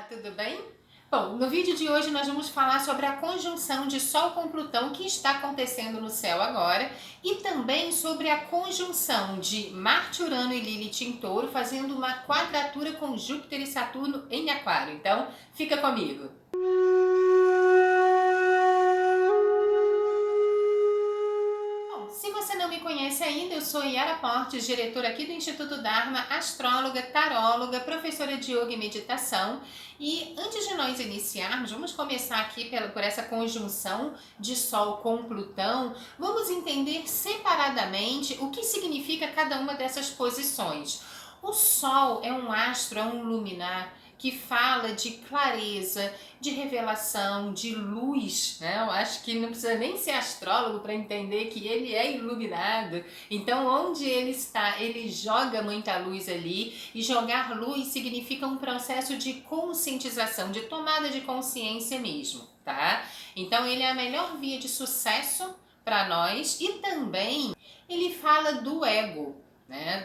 tudo bem? Bom, no vídeo de hoje nós vamos falar sobre a conjunção de Sol com Plutão que está acontecendo no céu agora e também sobre a conjunção de Marte, Urano e Lilith em Touro fazendo uma quadratura com Júpiter e Saturno em Aquário. Então, fica comigo! Se você não me conhece ainda, eu sou Yara Portes, diretora aqui do Instituto Dharma, astróloga, taróloga, professora de yoga e meditação. E antes de nós iniciarmos, vamos começar aqui por essa conjunção de Sol com Plutão. Vamos entender separadamente o que significa cada uma dessas posições. O Sol é um astro, é um luminar que fala de clareza, de revelação, de luz, né? Eu acho que não precisa nem ser astrólogo para entender que ele é iluminado. Então, onde ele está, ele joga muita luz ali, e jogar luz significa um processo de conscientização, de tomada de consciência mesmo, tá? Então, ele é a melhor via de sucesso para nós e também ele fala do ego. Né,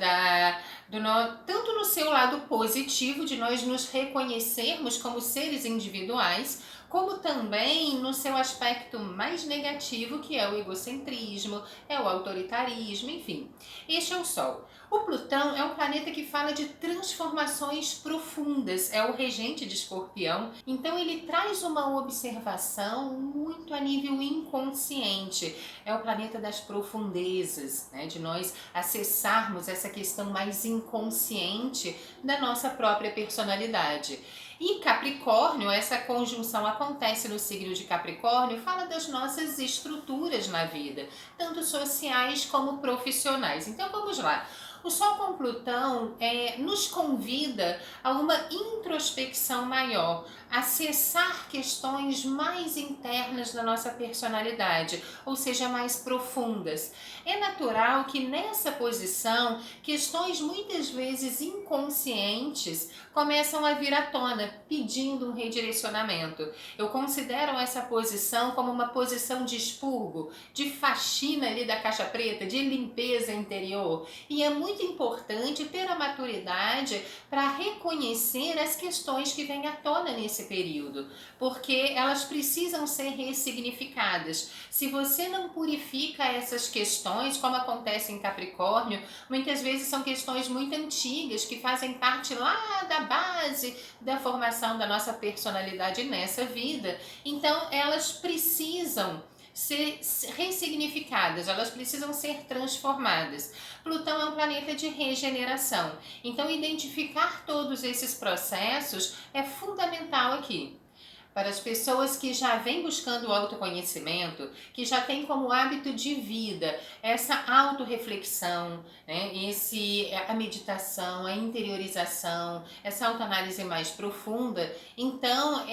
tanto no seu lado positivo de nós nos reconhecermos como seres individuais, como também no seu aspecto mais negativo, que é o egocentrismo, é o autoritarismo, enfim. Este é o Sol. O Plutão é um planeta que fala de transformações profundas, é o regente de Escorpião, então ele traz uma observação muito a nível inconsciente. É o planeta das profundezas, né, de nós acessarmos essa questão mais inconsciente da nossa própria personalidade. E Capricórnio, essa conjunção acontece no signo de Capricórnio, fala das nossas estruturas na vida, tanto sociais como profissionais. Então vamos lá. O Sol com Plutão nos convida a uma introspecção maior, acessar questões mais internas da nossa personalidade, ou seja, mais profundas. É natural que nessa posição, questões muitas vezes inconscientes começam a vir à tona, pedindo um redirecionamento. Eu considero essa posição como uma posição de expurgo, de faxina ali da caixa preta, de limpeza interior. E é muito importante ter a maturidade para reconhecer as questões que vêm à tona nesse período, porque elas precisam ser ressignificadas. Se você não purifica essas questões, como acontece em Capricórnio, muitas vezes são questões muito antigas que fazem parte lá da base da formação da nossa personalidade nessa vida. Então elas precisam ser ressignificadas, elas precisam ser transformadas. Plutão é um planeta de regeneração, então identificar todos esses processos é fundamental aqui. Para as pessoas que já vêm buscando o autoconhecimento, que já têm como hábito de vida essa autorreflexão, né? A meditação, a interiorização, essa autoanálise mais profunda, então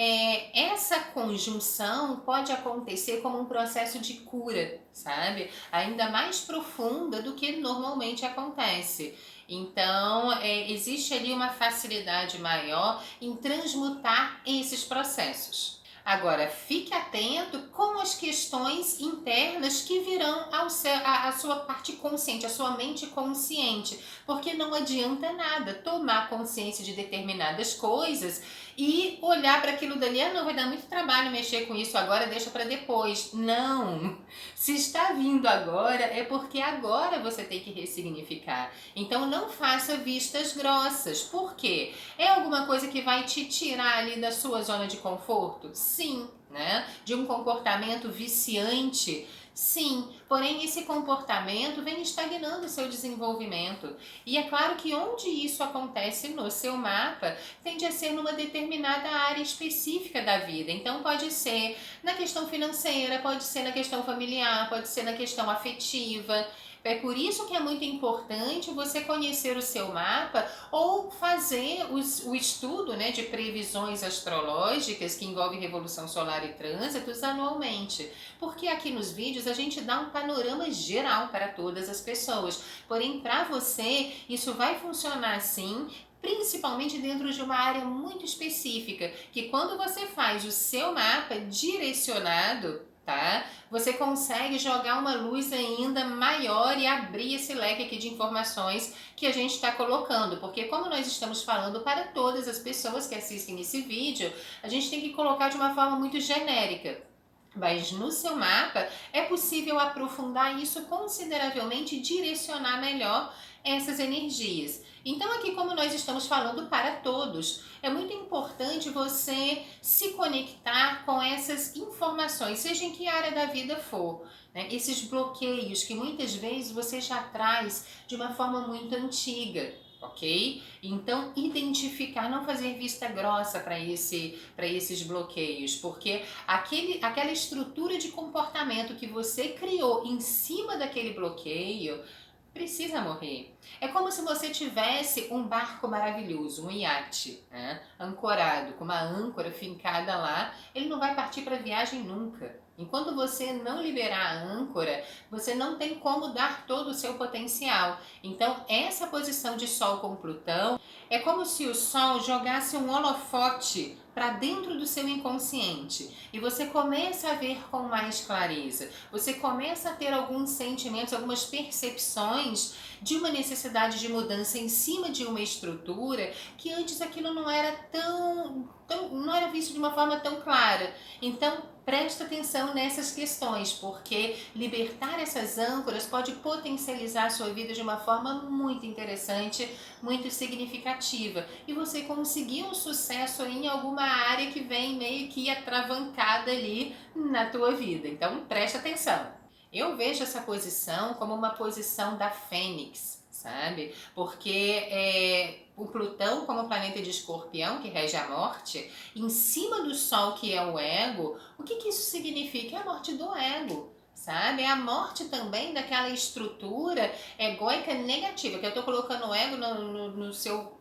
essa conjunção pode acontecer como um processo de cura, sabe? Ainda mais profunda do que normalmente acontece. Então, existe ali uma facilidade maior em transmutar esses processos. Agora, fique atento com as questões internas que virão à sua parte consciente, à sua mente consciente, porque não adianta nada tomar consciência de determinadas coisas e olhar para aquilo dali, não, vai dar muito trabalho mexer com isso agora, deixa para depois. Não! Se está vindo agora, é porque agora você tem que ressignificar. Então não faça vistas grossas. Por quê? É alguma coisa que vai te tirar ali da sua zona de conforto? Sim, né? De um comportamento viciante? Sim, porém esse comportamento vem estagnando o seu desenvolvimento. E é claro que onde isso acontece no seu mapa, tende a ser numa determinada área específica da vida. Então pode ser na questão financeira, pode ser na questão familiar, pode ser na questão afetiva. É por isso que é muito importante você conhecer o seu mapa ou fazer o estudo, né, de previsões astrológicas que envolve revolução solar e trânsitos anualmente. Porque aqui nos vídeos a gente dá um panorama geral para todas as pessoas. Porém, para você, isso vai funcionar assim, principalmente dentro de uma área muito específica, que quando você faz o seu mapa direcionado, tá? Você consegue jogar uma luz ainda maior e abrir esse leque aqui de informações que a gente está colocando, porque como nós estamos falando para todas as pessoas que assistem esse vídeo, a gente tem que colocar de uma forma muito genérica. Mas no seu mapa é possível aprofundar isso consideravelmente e direcionar melhor essas energias. Então aqui, como nós estamos falando para todos, é muito importante você se conectar com essas informações, seja em que área da vida for, né? Esses bloqueios que muitas vezes você já traz de uma forma muito antiga. Ok? Então, identificar, não fazer vista grossa para esses bloqueios, porque aquela estrutura de comportamento que você criou em cima daquele bloqueio precisa morrer. É como se você tivesse um barco maravilhoso, um iate, né? Ancorado, com uma âncora fincada lá, ele não vai partir para viagem nunca. Enquanto você não liberar a âncora, você não tem como dar todo o seu potencial. Então, essa posição de Sol com Plutão é como se o Sol jogasse um holofote para dentro do seu inconsciente e você começa a ver com mais clareza. Você começa a ter alguns sentimentos, algumas percepções de uma necessidade de mudança em cima de uma estrutura que antes aquilo não era não era visto de uma forma tão clara. Então, presta atenção nessas questões, porque libertar essas âncoras pode potencializar a sua vida de uma forma muito interessante, muito significativa. E você conseguir um sucesso em alguma área que vem meio que atravancada ali na tua vida. Então, presta atenção. Eu vejo essa posição como uma posição da Fênix, sabe? Porque o Plutão, como planeta de Escorpião, que rege a morte, em cima do Sol, que é o ego, o que isso significa? É a morte do ego. Sabe? É a morte também daquela estrutura egóica negativa, que eu estou colocando o ego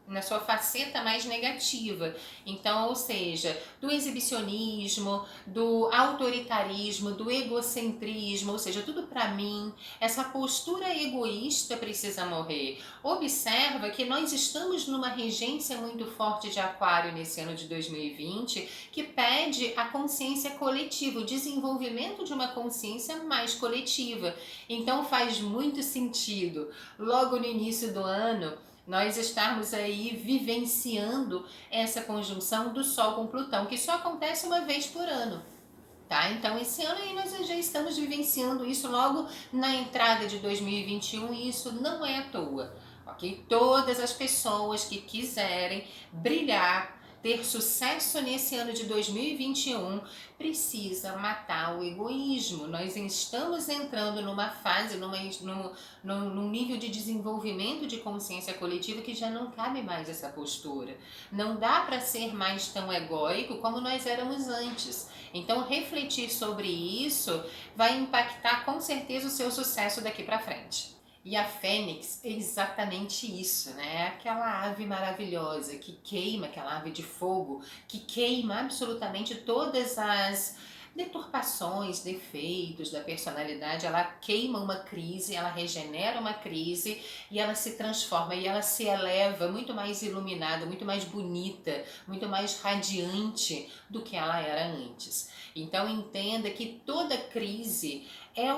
na sua faceta mais negativa. Então, ou seja, do exibicionismo, do autoritarismo, do egocentrismo, ou seja, tudo para mim. Essa postura egoísta precisa morrer. Observa que nós estamos numa regência muito forte de Aquário nesse ano de 2020, que pede a consciência coletiva, o desenvolvimento de uma consciência mais coletiva. Então faz muito sentido, logo no início do ano, nós estarmos aí vivenciando essa conjunção do Sol com Plutão, que só acontece uma vez por ano. Tá? Então esse ano aí nós já estamos vivenciando isso logo na entrada de 2021 e isso não é à toa, ok? Todas as pessoas que quiserem brilhar, ter sucesso nesse ano de 2021, precisa matar o egoísmo. Nós estamos entrando numa fase, num nível de desenvolvimento de consciência coletiva que já não cabe mais essa postura. Não dá para ser mais tão egóico como nós éramos antes. Então, refletir sobre isso vai impactar com certeza o seu sucesso daqui para frente. E a Fênix é exatamente isso, né? É aquela ave maravilhosa que queima, aquela ave de fogo, que queima absolutamente todas as deturpações, defeitos da personalidade. Ela queima uma crise, ela regenera uma crise e ela se transforma e ela se eleva muito mais iluminada, muito mais bonita, muito mais radiante do que ela era antes. Então entenda que toda crise é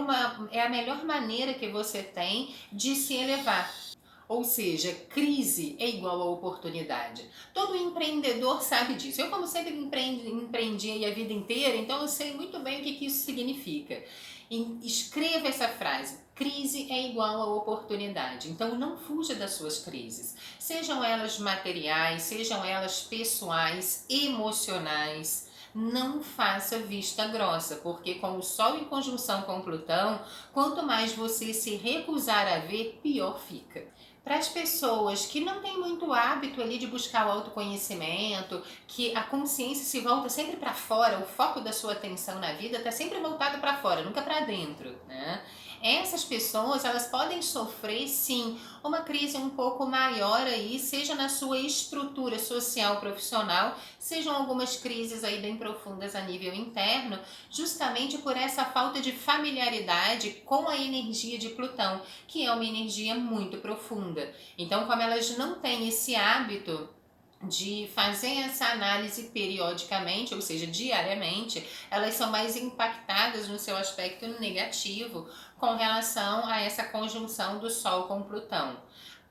a melhor maneira que você tem de se elevar. Ou seja, crise é igual a oportunidade. Todo empreendedor sabe disso. Eu, como sempre empreendi a vida inteira, então eu sei muito bem o que isso significa. Escreva essa frase. Crise é igual a oportunidade. Então não fuja das suas crises. Sejam elas materiais, sejam elas pessoais, emocionais. Não faça vista grossa, porque com o Sol em conjunção com Plutão, quanto mais você se recusar a ver, pior fica. Para as pessoas que não têm muito hábito ali de buscar o autoconhecimento, que a consciência se volta sempre para fora, o foco da sua atenção na vida está sempre voltado para fora, nunca para dentro, né? Essas pessoas, elas podem sofrer, sim, uma crise um pouco maior aí, seja na sua estrutura social profissional, sejam algumas crises aí bem profundas a nível interno, justamente por essa falta de familiaridade com a energia de Plutão, que é uma energia muito profunda. Então, como elas não têm esse hábito de fazer essa análise periodicamente, ou seja, diariamente, elas são mais impactadas no seu aspecto negativo com relação a essa conjunção do Sol com Plutão.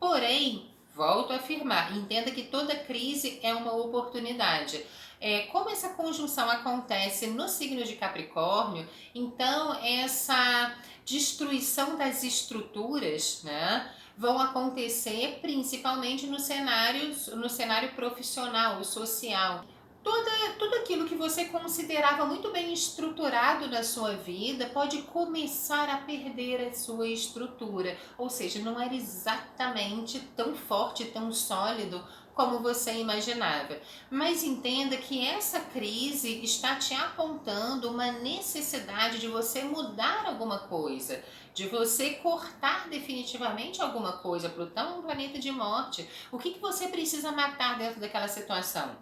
Porém, volto a afirmar, entenda que toda crise é uma oportunidade. Como essa conjunção acontece no signo de Capricórnio, então essa destruição das estruturas, né, vão acontecer principalmente no cenário profissional, social. Tudo aquilo que você considerava muito bem estruturado na sua vida pode começar a perder a sua estrutura, ou seja, não era exatamente tão forte, tão sólido como você imaginava. Mas entenda que essa crise está te apontando uma necessidade de você mudar alguma coisa, de você cortar definitivamente alguma coisa. Plutão é um planeta de morte. O que você precisa matar dentro daquela situação?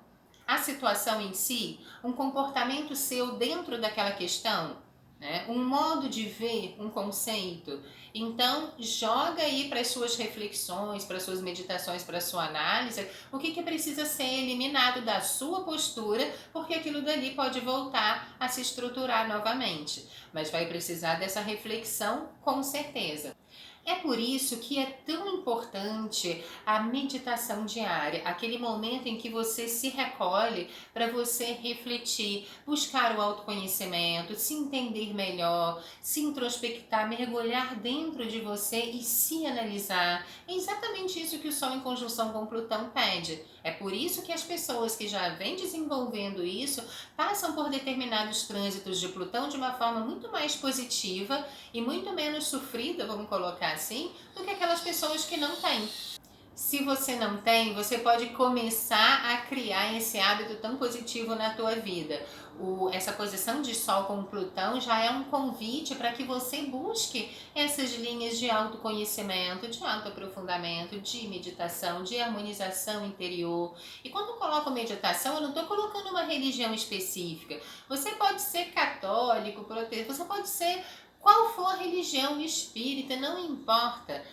A situação em si, um comportamento seu dentro daquela questão, né? Um modo de ver, um conceito. Então, joga aí para as suas reflexões, para as suas meditações, para a sua análise, o que precisa ser eliminado da sua postura, porque aquilo dali pode voltar a se estruturar novamente. Mas vai precisar dessa reflexão com certeza. É por isso que é tão importante a meditação diária, aquele momento em que você se recolhe para você refletir, buscar o autoconhecimento, se entender melhor, se introspectar, mergulhar dentro de você e se analisar. É exatamente isso que o Sol em conjunção com Plutão pede. É por isso que as pessoas que já vêm desenvolvendo isso passam por determinados trânsitos de Plutão de uma forma muito mais positiva e muito menos sofrida, vamos colocar assim, do que aquelas pessoas que não têm. Se você não tem, você pode começar a criar esse hábito tão positivo na tua vida. Essa posição de Sol com Plutão já é um convite para que você busque essas linhas de autoconhecimento, de autoaprofundamento, de meditação, de harmonização interior. E quando eu coloco meditação, eu não estou colocando uma religião específica. Você pode ser católico, protestante, você pode ser qual for a religião espírita, não importa.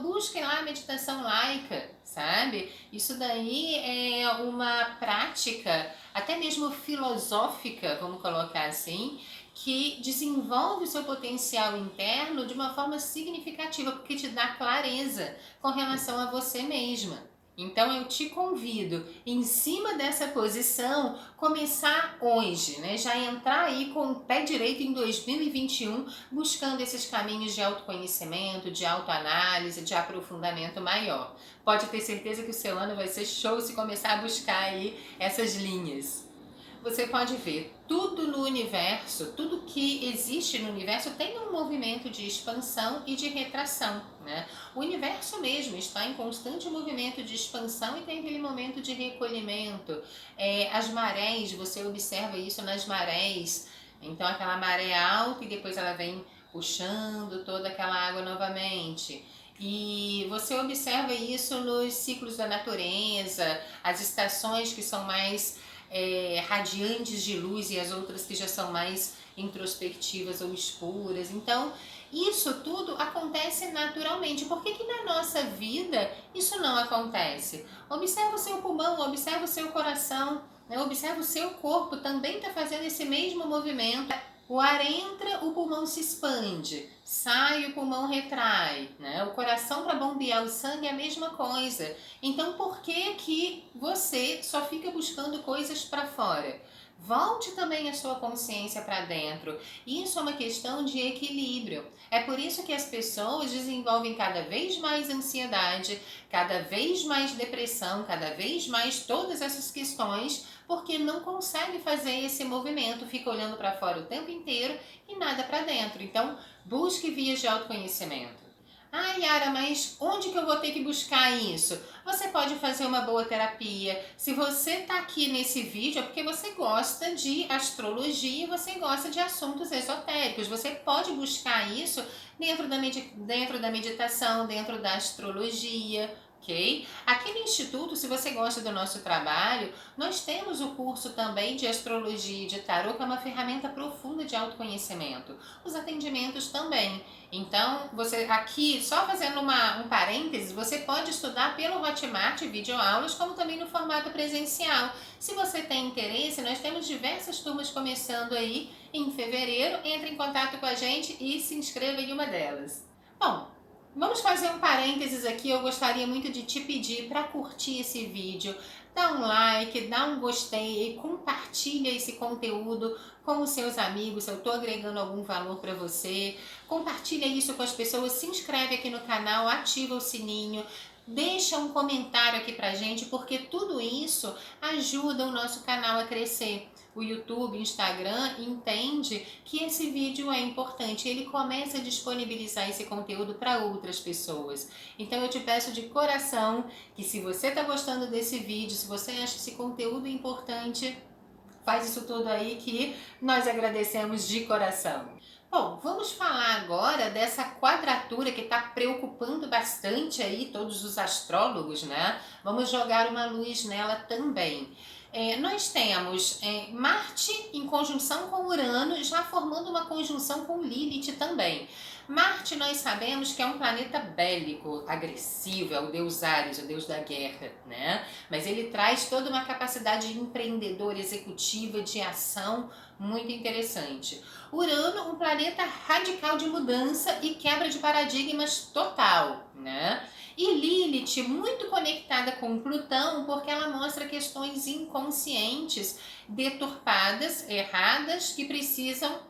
Busquem lá a meditação laica, sabe? Isso daí é uma prática, até mesmo filosófica, vamos colocar assim, que desenvolve o seu potencial interno de uma forma significativa, porque te dá clareza com relação a você mesma. Então eu te convido, em cima dessa posição, começar hoje, né? Já entrar aí com o pé direito em 2021, buscando esses caminhos de autoconhecimento, de autoanálise, de aprofundamento maior. Pode ter certeza que o seu ano vai ser show se começar a buscar aí essas linhas. Você pode ver, tudo no universo, tudo que existe no universo tem um movimento de expansão e de retração, né? O universo mesmo está em constante movimento de expansão e tem aquele momento de recolhimento. As marés, você observa isso nas marés, então aquela maré alta e depois ela vem puxando toda aquela água novamente. E você observa isso nos ciclos da natureza, as estações que são mais radiantes de luz e as outras que já são mais introspectivas ou escuras. Então, isso tudo acontece naturalmente. Por que na nossa vida isso não acontece? Observa o seu pulmão, observa o seu coração, né? Observa o seu corpo, também está fazendo esse mesmo movimento. O ar entra, o pulmão se expande, sai, o pulmão retrai, né? O coração para bombear o sangue é a mesma coisa. Então, por que você só fica buscando coisas para fora? Volte também a sua consciência para dentro. Isso é uma questão de equilíbrio. É por isso que as pessoas desenvolvem cada vez mais ansiedade, cada vez mais depressão, cada vez mais todas essas questões, porque não consegue fazer esse movimento, fica olhando para fora o tempo inteiro e nada para dentro. Então, busque vias de autoconhecimento. Ah, Yara, mas onde que eu vou ter que buscar isso? Você pode fazer uma boa terapia. Se você está aqui nesse vídeo é porque você gosta de astrologia e você gosta de assuntos esotéricos. Você pode buscar isso dentro da meditação, dentro da astrologia, Ok? Aqui no Instituto, se você gosta do nosso trabalho, nós temos o curso também de astrologia e de tarô, que é uma ferramenta profunda de autoconhecimento. Os atendimentos também. Então, você aqui, só fazendo um parêntese, você pode estudar pelo Hotmart videoaulas, como também no formato presencial. Se você tem interesse, nós temos diversas turmas começando aí em fevereiro. Entre em contato com a gente e se inscreva em uma delas. Bom, vamos fazer um parênteses aqui. Eu gostaria muito de te pedir para curtir esse vídeo, dá um like, dá um gostei, compartilha esse conteúdo com os seus amigos, se eu estou agregando algum valor para você. Compartilha isso com as pessoas, se inscreve aqui no canal, ativa o sininho, deixa um comentário aqui pra gente, porque tudo isso ajuda o nosso canal a crescer. O YouTube, o Instagram entende que esse vídeo é importante, ele começa a disponibilizar esse conteúdo para outras pessoas. Então eu te peço de coração que, se você está gostando desse vídeo, se você acha esse conteúdo importante, faz isso tudo aí que nós agradecemos de coração. Bom, vamos falar agora dessa quadratura que está preocupando bastante aí todos os astrólogos, né? Vamos jogar uma luz nela também. Nós temos Marte em conjunção com Urano, já formando uma conjunção com Lilith também. Marte, nós sabemos que é um planeta bélico, agressivo, é o deus Ares, o deus da guerra, né? Mas ele traz toda uma capacidade empreendedora, executiva, de ação muito interessante. Urano, um planeta radical de mudança e quebra de paradigmas total, né? E Lilith, muito conectada com Plutão, porque ela mostra questões inconscientes, deturpadas, erradas, que precisam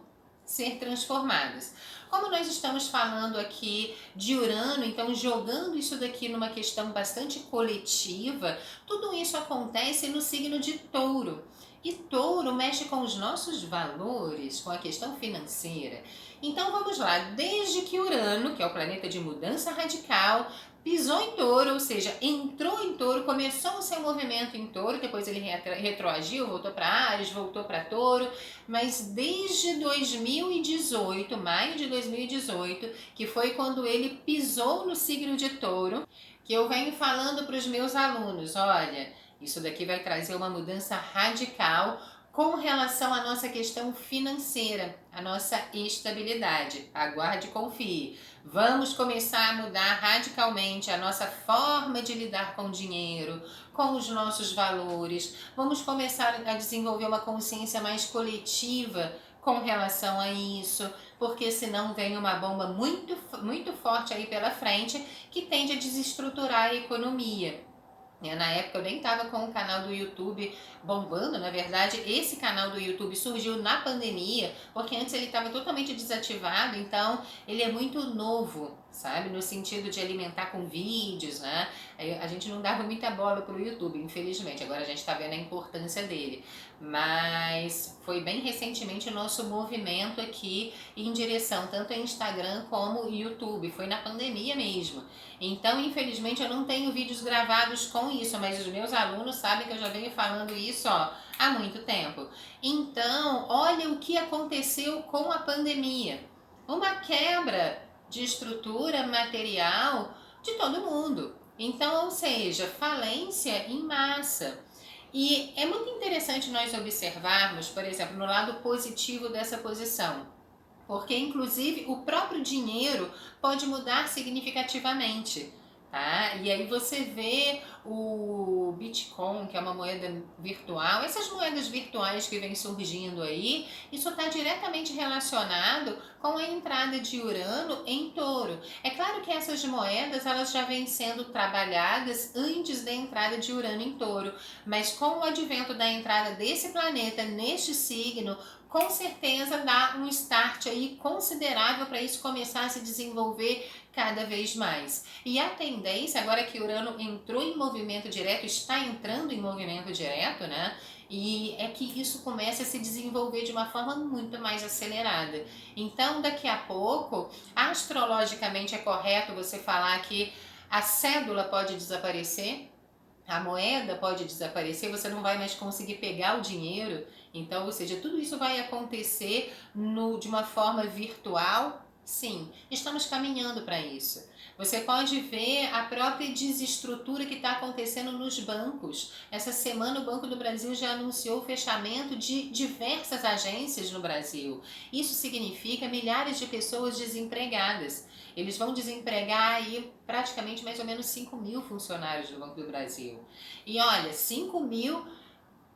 ser transformadas. Como nós estamos falando aqui de Urano, então jogando isso daqui numa questão bastante coletiva, tudo isso acontece no signo de Touro. E Touro mexe com os nossos valores, com a questão financeira. Então vamos lá, desde que Urano, que é o planeta de mudança radical, pisou em Touro, ou seja, entrou em Touro, começou o seu movimento em Touro, depois ele retroagiu, voltou para Áries, voltou para Touro, mas desde 2018, maio de 2018, que foi quando ele pisou no signo de Touro, que eu venho falando para os meus alunos, olha, isso daqui vai trazer uma mudança radical com relação à nossa questão financeira, a nossa estabilidade. Aguarde e confie. Vamos começar a mudar radicalmente a nossa forma de lidar com o dinheiro, com os nossos valores. Vamos começar a desenvolver uma consciência mais coletiva com relação a isso, porque senão vem uma bomba muito forte aí pela frente que tende a desestruturar a economia. Na época eu nem estava com o canal do YouTube bombando, na verdade esse canal do YouTube surgiu na pandemia, porque antes ele estava totalmente desativado, então ele é muito novo, sabe, no sentido de alimentar com vídeos, né? A gente não dava muita bola pro YouTube, infelizmente, agora a gente está vendo a importância dele, mas foi bem recentemente o nosso movimento aqui em direção tanto a Instagram como YouTube, foi na pandemia mesmo. Então, infelizmente, eu não tenho vídeos gravados com isso, mas os meus alunos sabem que eu já venho falando isso há muito tempo. Então, olha o que aconteceu com a pandemia. Uma quebra de estrutura material de todo mundo. Então, ou seja, falência em massa. E é muito interessante nós observarmos, por exemplo, no lado positivo dessa posição. Porque, inclusive, o próprio dinheiro pode mudar significativamente, tá? E aí você vê o Bitcoin, que é uma moeda virtual, essas moedas virtuais que vêm surgindo aí, isso está diretamente relacionado com a entrada de Urano em Touro. É claro que essas moedas elas já vêm sendo trabalhadas antes da entrada de Urano em Touro, mas com o advento da entrada desse planeta neste signo, com certeza dá um start aí considerável para isso começar a se desenvolver cada vez mais. E a tendência, agora que Urano entrou em movimento direto, está entrando em movimento direto, né? E é que isso comece a se desenvolver de uma forma muito mais acelerada. Então, daqui a pouco, astrologicamente é correto você falar que a cédula pode desaparecer, a moeda pode desaparecer, você não vai mais conseguir pegar o dinheiro. Então, ou seja, tudo isso vai acontecer de uma forma virtual, Sim, estamos caminhando para isso. Você pode ver a própria desestrutura que está acontecendo nos bancos. Essa semana o Banco do Brasil já anunciou o fechamento de diversas agências no Brasil. Isso significa milhares de pessoas desempregadas. Eles vão desempregar aí praticamente mais ou menos 5 mil funcionários do Banco do Brasil. E olha, 5 mil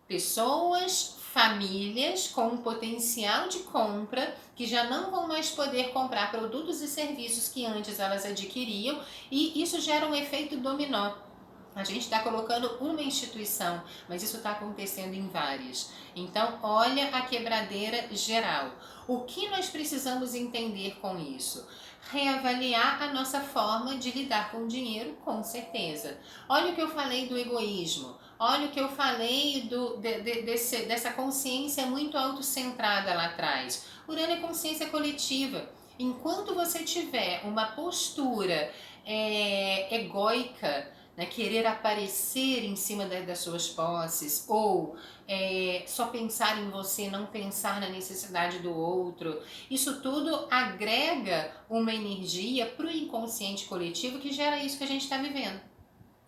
pessoas, famílias com um potencial de compra que já não vão mais poder comprar produtos e serviços que antes elas adquiriam, e isso gera um efeito dominó. A gente está colocando uma instituição, mas isso está acontecendo em várias. Então, olha a quebradeira geral. O que nós precisamos entender com isso? Reavaliar a nossa forma de lidar com o dinheiro, com certeza. Olha o que eu falei do egoísmo. Olha o que eu falei dessa consciência muito autocentrada lá atrás. Urano é consciência coletiva. Enquanto você tiver uma postura egóica, né, querer aparecer em cima das suas posses, ou só pensar em você, não pensar na necessidade do outro, isso tudo agrega uma energia para o inconsciente coletivo que gera isso que a gente está vivendo.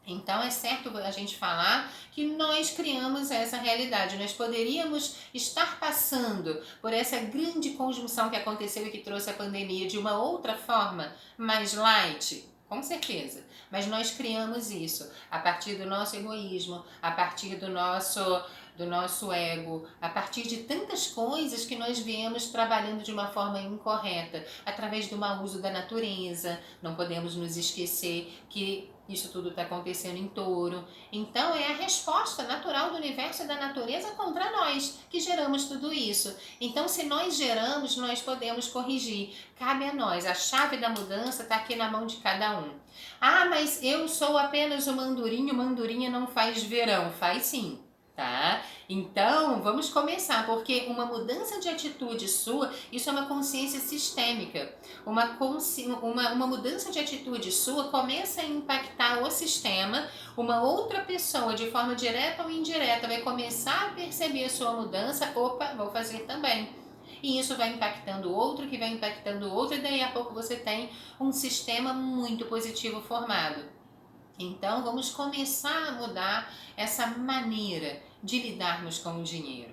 Então é certo a gente falar que nós criamos essa realidade. Nós poderíamos estar passando por essa grande conjunção que aconteceu e que trouxe a pandemia de uma outra forma, mais light, com certeza. Mas nós criamos isso a partir do nosso egoísmo, a partir do nosso ego, a partir de tantas coisas que nós viemos trabalhando de uma forma incorreta, através do mau uso da natureza. Não podemos nos esquecer que isso tudo está acontecendo em Touro. Então é a resposta natural do universo e da natureza contra nós que geramos tudo isso. Então, se nós geramos, nós podemos corrigir. Cabe a nós. A chave da mudança está aqui na mão de cada um. Ah, mas eu sou apenas uma andorinha, uma andorinha não faz verão. Faz sim. Tá? Então, vamos começar, porque uma mudança de atitude sua, isso é uma consciência sistêmica. Uma mudança de atitude sua começa a impactar o sistema, uma outra pessoa, de forma direta ou indireta, vai começar a perceber a sua mudança, opa, vou fazer também. E isso vai impactando o outro, que vai impactando o outro, e daí a pouco você tem um sistema muito positivo formado. Então, vamos começar a mudar essa maneira de lidarmos com o dinheiro.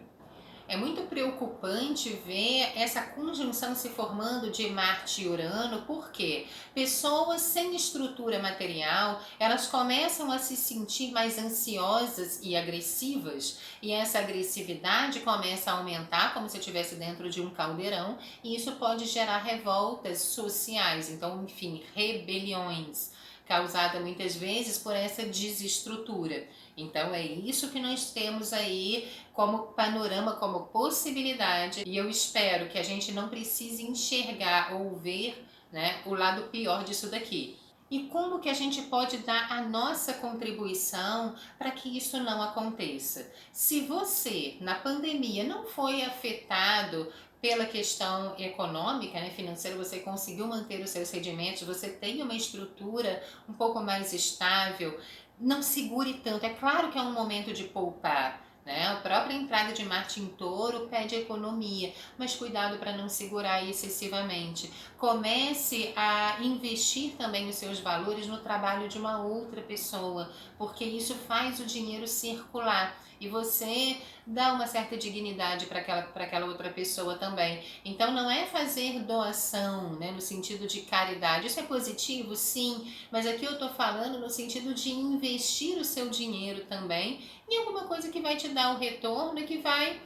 É muito preocupante ver essa conjunção se formando de Marte e Urano, porque pessoas sem estrutura material, elas começam a se sentir mais ansiosas e agressivas, e essa agressividade começa a aumentar como se estivesse dentro de um caldeirão, e isso pode gerar revoltas sociais, então, enfim, rebeliões, causada muitas vezes por essa desestrutura. Então é isso que nós temos aí como panorama, como possibilidade, e eu espero que a gente não precise enxergar ou ver, né, o lado pior disso daqui. E como que a gente pode dar a nossa contribuição para que isso não aconteça? Se você, na pandemia, não foi afetado pela questão econômica, né, financeira, você conseguiu manter os seus rendimentos, você tem uma estrutura um pouco mais estável, não segure tanto. É claro que é um momento de poupar, né? A própria entrada de Marte em Touro pede economia, mas cuidado para não segurar excessivamente. Comece a investir também os seus valores no trabalho de uma outra pessoa, porque isso faz o dinheiro circular e você dá uma certa dignidade para aquela outra pessoa também. Então não é fazer doação, né, no sentido de caridade. Isso é positivo, sim, mas aqui eu estou falando no sentido de investir o seu dinheiro também em alguma coisa que vai te dar um retorno e que vai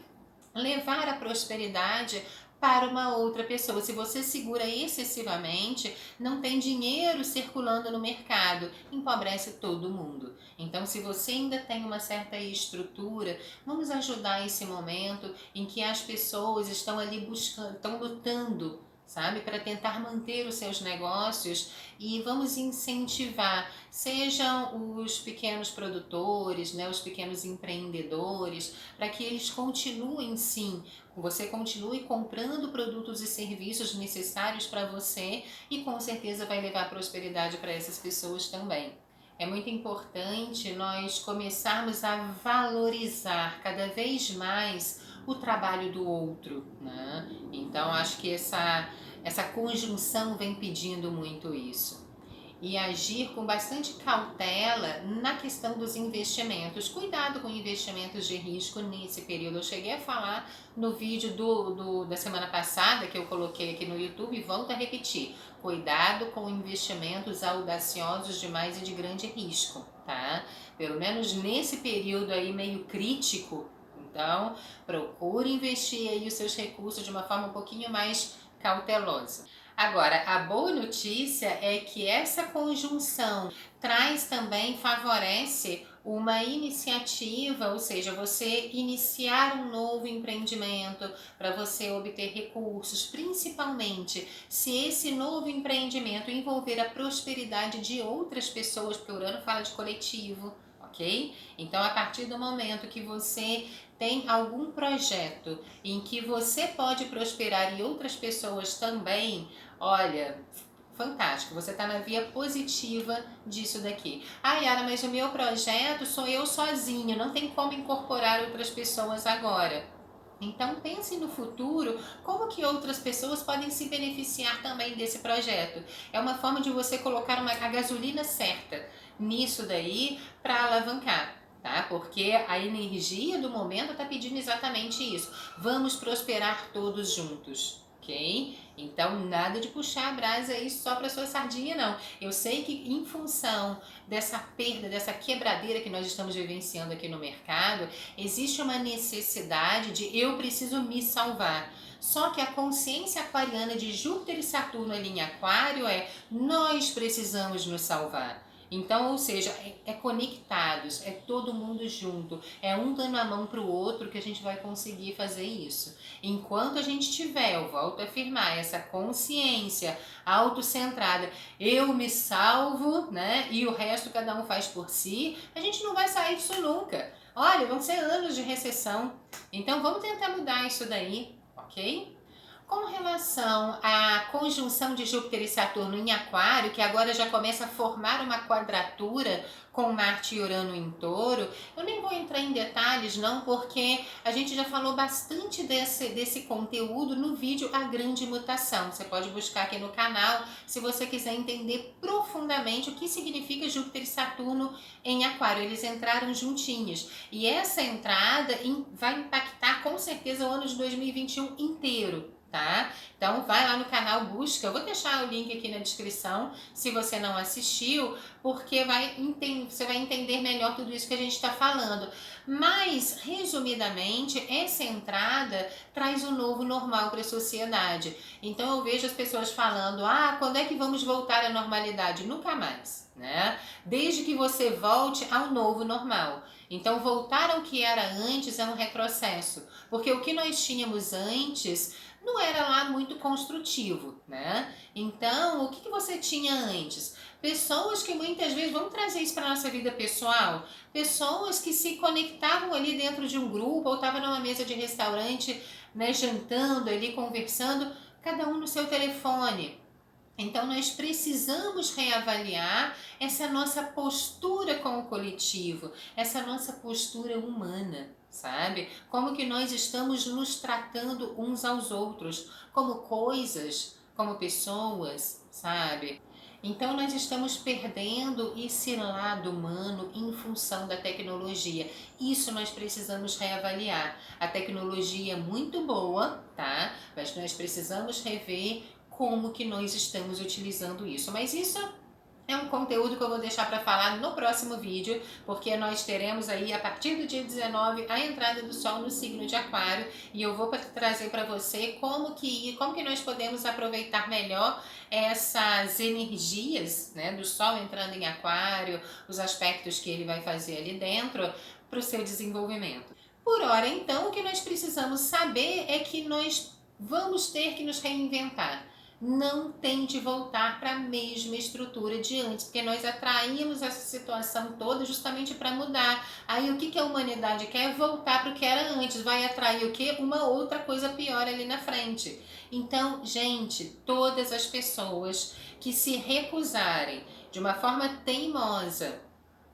levar a prosperidade para uma outra pessoa. Se você segura excessivamente, não tem dinheiro circulando no mercado, empobrece todo mundo. Então, se você ainda tem uma certa estrutura, vamos ajudar esse momento em que as pessoas estão ali buscando, estão lutando, sabe, para tentar manter os seus negócios, e vamos incentivar, sejam os pequenos produtores, né, os pequenos empreendedores, para que eles continuem sim, você continue comprando produtos e serviços necessários para você, e com certeza vai levar prosperidade para essas pessoas também. É muito importante nós começarmos a valorizar cada vez mais o trabalho do outro, né? Então acho que essa conjunção vem pedindo muito isso. E agir com bastante cautela na questão dos investimentos. Cuidado com investimentos de risco nesse período. Eu cheguei a falar no vídeo da semana passada, que eu coloquei aqui no YouTube, e volto a repetir. Cuidado com investimentos audaciosos demais e de grande risco, tá? Pelo menos nesse período aí meio crítico. Então, procure investir aí os seus recursos de uma forma um pouquinho mais cautelosa. Agora, a boa notícia é que essa conjunção traz também, favorece uma iniciativa, ou seja, você iniciar um novo empreendimento para você obter recursos, principalmente se esse novo empreendimento envolver a prosperidade de outras pessoas, porque o Urano fala de coletivo, ok? Então, a partir do momento que você tem algum projeto em que você pode prosperar e outras pessoas também, olha, fantástico, você está na via positiva disso daqui. Ah, Yara, mas o meu projeto sou eu sozinho, não tem como incorporar outras pessoas agora. Então pense no futuro, como que outras pessoas podem se beneficiar também desse projeto. É uma forma de você colocar a gasolina certa nisso daí para alavancar. Tá? Porque a energia do momento está pedindo exatamente isso. Vamos prosperar todos juntos, ok? Então nada de puxar a brasa aí só para sua sardinha, não. Eu sei que em função dessa perda, dessa quebradeira que nós estamos vivenciando aqui no mercado, existe uma necessidade de eu preciso me salvar. Só que a consciência aquariana de Júpiter e Saturno ali em Aquário é nós precisamos nos salvar. Então, ou seja, é conectados, é todo mundo junto, é um dando a mão para o outro que a gente vai conseguir fazer isso. Enquanto a gente tiver, eu volto a afirmar, essa consciência autocentrada, eu me salvo, né? E o resto cada um faz por si, a gente não vai sair disso nunca. Olha, vão ser anos de recessão, então vamos tentar mudar isso daí, ok? Com relação à conjunção de Júpiter e Saturno em Aquário, que agora já começa a formar uma quadratura com Marte e Urano em Touro, eu nem vou entrar em detalhes não, porque a gente já falou bastante desse conteúdo no vídeo A Grande Mutação. Você pode buscar aqui no canal se você quiser entender profundamente o que significa Júpiter e Saturno em Aquário. Eles entraram juntinhos e essa entrada vai impactar com certeza o ano de 2021 inteiro. Tá? Então vai lá no canal, busca, eu vou deixar o link aqui na descrição se você não assistiu, porque você vai entender melhor tudo isso que a gente está falando. Mas, resumidamente, essa entrada traz um novo normal para a sociedade. Então eu vejo as pessoas falando, quando é que vamos voltar à normalidade? Nunca mais, né? Desde que você volte ao novo normal. Então voltar ao que era antes é um retrocesso, porque o que nós tínhamos antes não era lá muito construtivo, né? Então, o que você tinha antes? Pessoas que muitas vezes, vamos trazer isso para a nossa vida pessoal, pessoas que se conectavam ali dentro de um grupo, ou estavam numa mesa de restaurante, né, jantando ali, conversando, cada um no seu telefone. Então nós precisamos reavaliar essa nossa postura com o coletivo, essa nossa postura humana, sabe? Como que nós estamos nos tratando uns aos outros, como coisas, como pessoas, sabe? Então nós estamos perdendo esse lado humano em função da tecnologia. Isso nós precisamos reavaliar. A tecnologia é muito boa, tá? Mas nós precisamos rever como que nós estamos utilizando isso. Mas isso é um conteúdo que eu vou deixar para falar no próximo vídeo, porque nós teremos aí a partir do dia 19 a entrada do Sol no signo de Aquário e eu vou trazer para você como que nós podemos aproveitar melhor essas energias, né, do Sol entrando em Aquário, os aspectos que ele vai fazer ali dentro para o seu desenvolvimento. Por hora, então, o que nós precisamos saber é que nós vamos ter que nos reinventar. Não tente voltar para a mesma estrutura de antes, porque nós atraímos essa situação toda justamente para mudar. Aí o que a humanidade quer? Voltar para o que era antes, vai atrair o quê? Uma outra coisa pior ali na frente. Então, gente, todas as pessoas que se recusarem de uma forma teimosa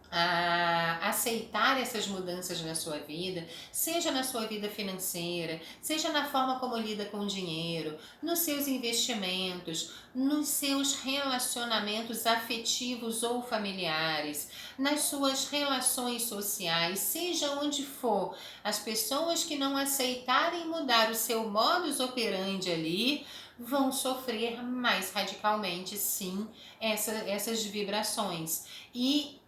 a aceitar essas mudanças na sua vida, seja na sua vida financeira, seja na forma como lida com o dinheiro, nos seus investimentos, nos seus relacionamentos afetivos ou familiares, nas suas relações sociais, seja onde for, as pessoas que não aceitarem mudar o seu modus operandi ali vão sofrer mais radicalmente, sim, essas vibrações. E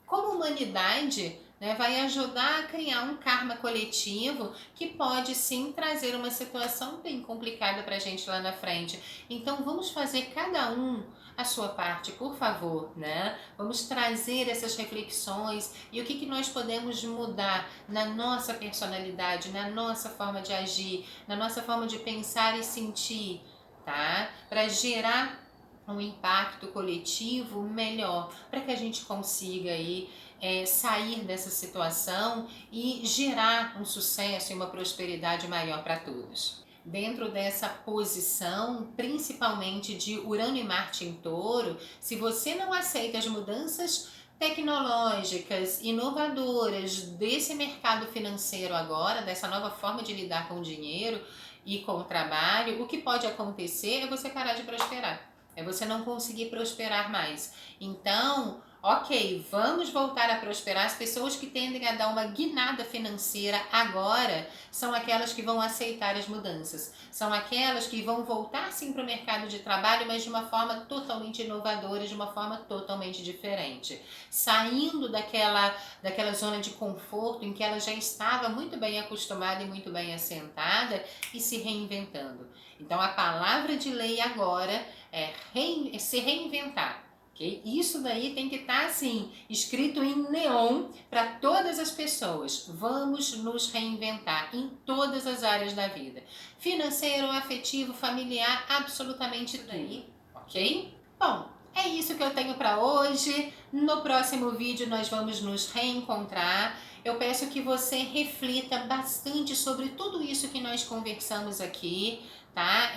como humanidade, né, vai ajudar a criar um karma coletivo que pode sim trazer uma situação bem complicada para a gente lá na frente. Então vamos fazer cada um a sua parte, por favor, né? Vamos trazer essas reflexões e o que nós podemos mudar na nossa personalidade, na nossa forma de agir, na nossa forma de pensar e sentir, tá? Para gerar um impacto coletivo melhor, para que a gente consiga aí sair dessa situação e gerar um sucesso e uma prosperidade maior para todos. Dentro dessa posição, principalmente de Urano e Marte em Touro, se você não aceita as mudanças tecnológicas, inovadoras desse mercado financeiro agora, dessa nova forma de lidar com o dinheiro e com o trabalho, o que pode acontecer é você parar de prosperar. É você não conseguir prosperar mais. Então, ok, vamos voltar a prosperar. As pessoas que tendem a dar uma guinada financeira agora são aquelas que vão aceitar as mudanças. São aquelas que vão voltar sim para o mercado de trabalho, mas de uma forma totalmente inovadora, de uma forma totalmente diferente. Saindo daquela zona de conforto em que ela já estava muito bem acostumada e muito bem assentada e se reinventando. Então a palavra de lei agora é se reinventar. Okay? Isso daí tem que estar assim, escrito em neon para todas as pessoas. Vamos nos reinventar em todas as áreas da vida. Financeiro, afetivo, familiar, absolutamente tudo. Ok? Bom, é isso que eu tenho para hoje. No próximo vídeo nós vamos nos reencontrar. Eu peço que você reflita bastante sobre tudo isso que nós conversamos aqui, tá?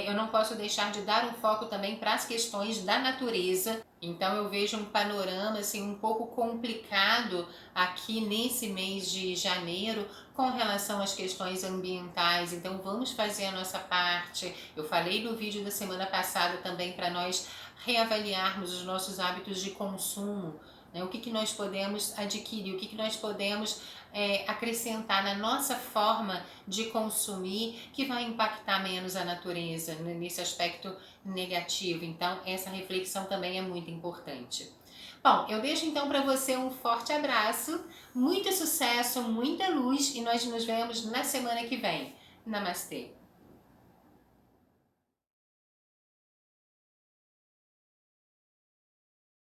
Eu não posso deixar de dar um foco também para as questões da natureza. Então eu vejo um panorama assim um pouco complicado aqui nesse mês de janeiro com relação às questões ambientais. Então vamos fazer a nossa parte. Eu falei no vídeo da semana passada também para nós reavaliarmos os nossos hábitos de consumo, né? O que nós podemos adquirir, o que nós podemos acrescentar na nossa forma de consumir que vai impactar menos a natureza nesse aspecto negativo. Então essa reflexão também é muito importante. Bom, eu deixo então para você um forte abraço, muito sucesso, muita luz e nós nos vemos na semana que vem. Namastê!